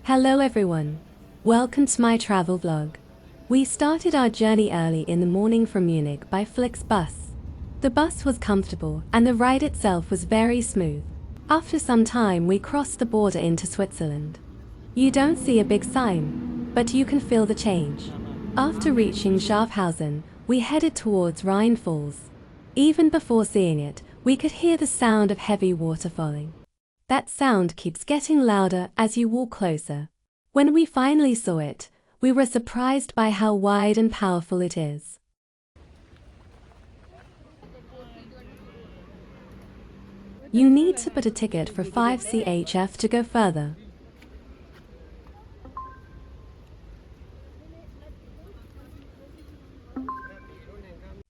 Hello everyone. Welcome to my travel vlog. We started our journey early in the morning from Munich by FlixBus. The bus was comfortable and the ride itself was very smooth. After some time we crossed the border into Switzerland. You don't see a big sign, but you can feel the change. After reaching Schaffhausen, we headed towards Rhine Falls. Even before seeing it, we could hear the sound of heavy water falling. That sound keeps getting louder as you walk closer. When we finally saw it, we were surprised by how wide and powerful it is. You need to put a ticket for 5 CHF to go further.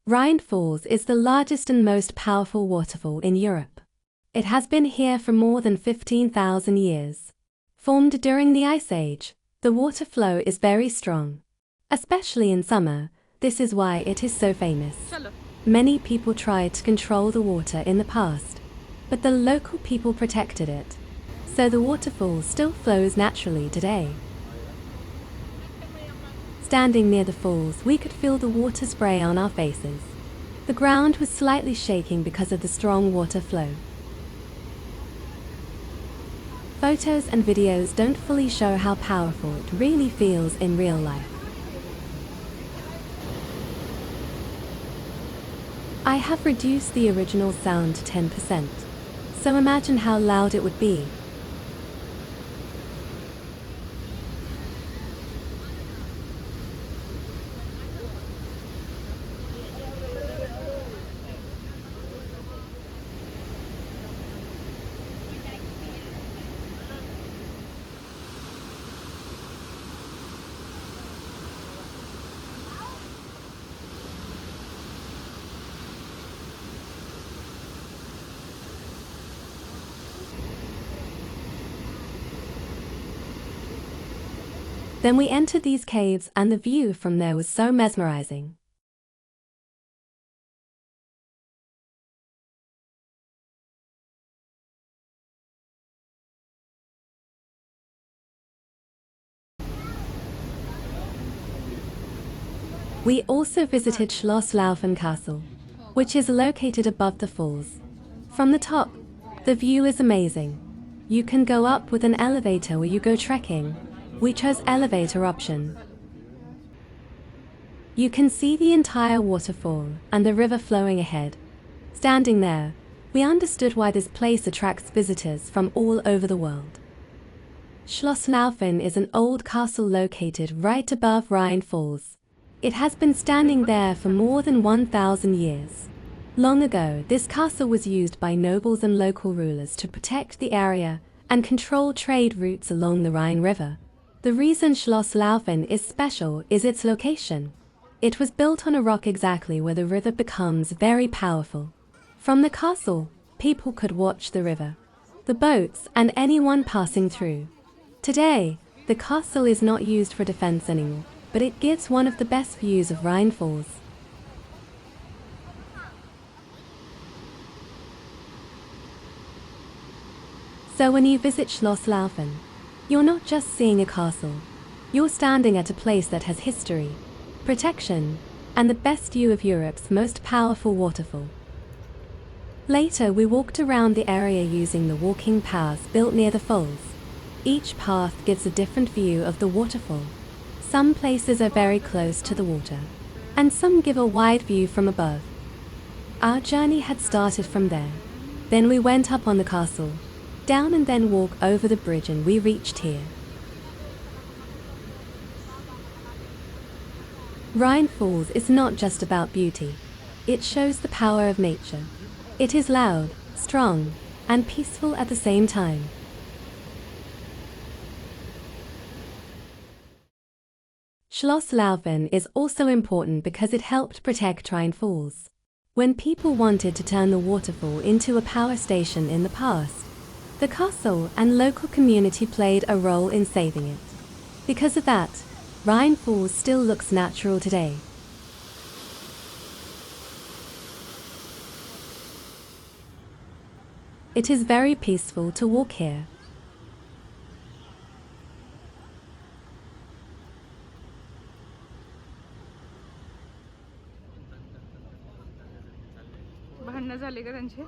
Rhine Falls is the largest and most powerful waterfall in Europe. It has been here for more than 15,000 years. Formed during the Ice Age, the water flow is very strong. Especially in summer, this is why it is so famous. Many people tried to control the water in the past, but the local people protected it, so the waterfall still flows naturally today. Standing near the falls, we could feel the water spray on our faces. The ground was slightly shaking because of the strong water flow. Photos and videos don't fully show how powerful it really feels in real life. I have reduced the original sound to 10%, so imagine how loud it would be. Then we entered these caves and the view from there was so mesmerizing. We also visited Schloss Laufen Castle, which is located above the falls. From the top, the view is amazing. You can go up with an elevator or you go trekking. We chose elevator option. You can see the entire waterfall and the river flowing ahead. Standing there, we understood why this place attracts visitors from all over the world. Schloss Laufen is an old castle located right above Rhine Falls. It has been standing there for more than 1,000 years. Long ago, this castle was used by nobles and local rulers to protect the area and control trade routes along the Rhine River. The reason Schloss Laufen is special is its location. It was built on a rock exactly where the river becomes very powerful. From the castle, people could watch the river, the boats, and anyone passing through. Today, the castle is not used for defense anymore, but it gives one of the best views of Rhine Falls. So when you visit Schloss Laufen, you're not just seeing a castle. You're standing at a place that has history, protection, and the best view of Europe's most powerful waterfall. Later, we walked around the area using the walking paths built near the falls. Each path gives a different view of the waterfall. Some places are very close to the water, and some give a wide view from above. Our journey had started from there. Then we went up on the castle, down and then walk over the bridge and we reached here. Rhine Falls is not just about beauty. It shows the power of nature. It is loud, strong, and peaceful at the same time. Schloss Laufen is also important because it helped protect Rhine Falls. When people wanted to turn the waterfall into a power station in the past, the castle and local community played a role in saving it. Because of that, Rhine Falls still looks natural today. It is very peaceful to walk here. भांडणं झाली का त्यांची?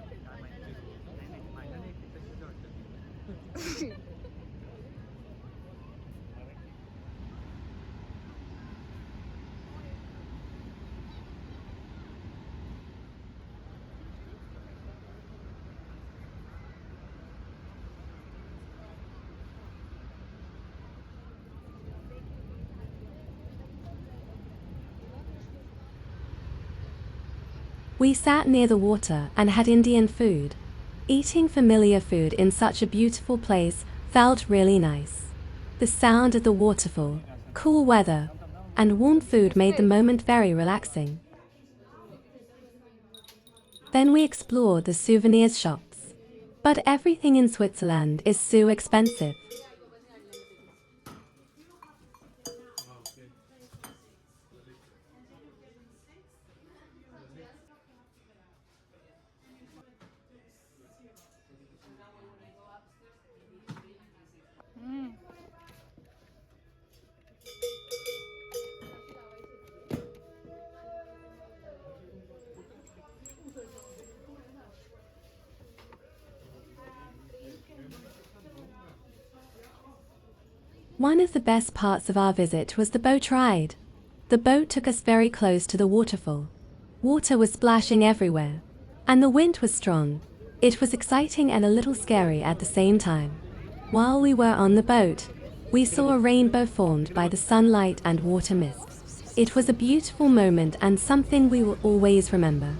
We sat near the water and had Indian food. Eating familiar food in such a beautiful place felt really nice. The sound of the waterfall, cool weather, and warm food made the moment very relaxing. Then we explored the souvenirs shops. But everything in Switzerland is so expensive. One of the best parts of our visit was the boat ride. The boat took us very close to the waterfall. Water was splashing everywhere, and the wind was strong. It was exciting and a little scary at the same time. While we were on the boat, we saw a rainbow formed by the sunlight and water mist. It was a beautiful moment and something we will always remember.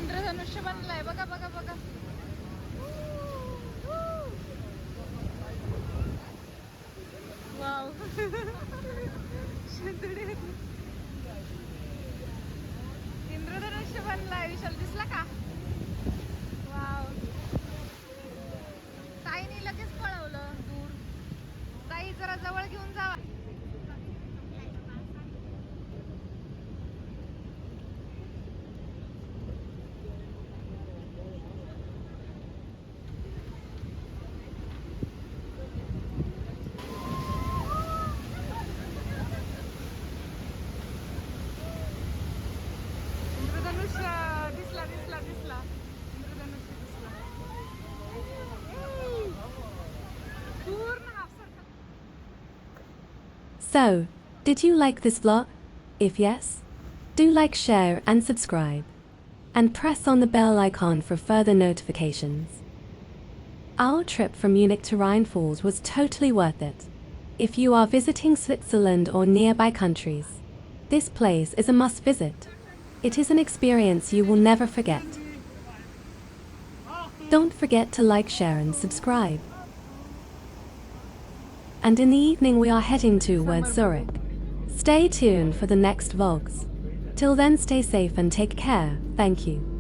इंद्रधनुष्य बनलाय बघा बघा बघा. वाव. इंद्रधनुष्य बनलाय. विशाल दिसला का? वाव. ताईने लगेच पळवलं दूर. ताई जरा जवळ घेऊन जावा. So, did you like this vlog? If yes, do like, share and subscribe. And press on the bell icon for further notifications. Our trip from Munich to Rhine Falls was totally worth it. If you are visiting Switzerland or nearby countries, this place is a must visit. It is an experience you will never forget. Don't forget to like, share and subscribe. And in the evening we are heading towards Zurich. Stay tuned for the next vlogs. Till then, stay safe and take care. Thank you.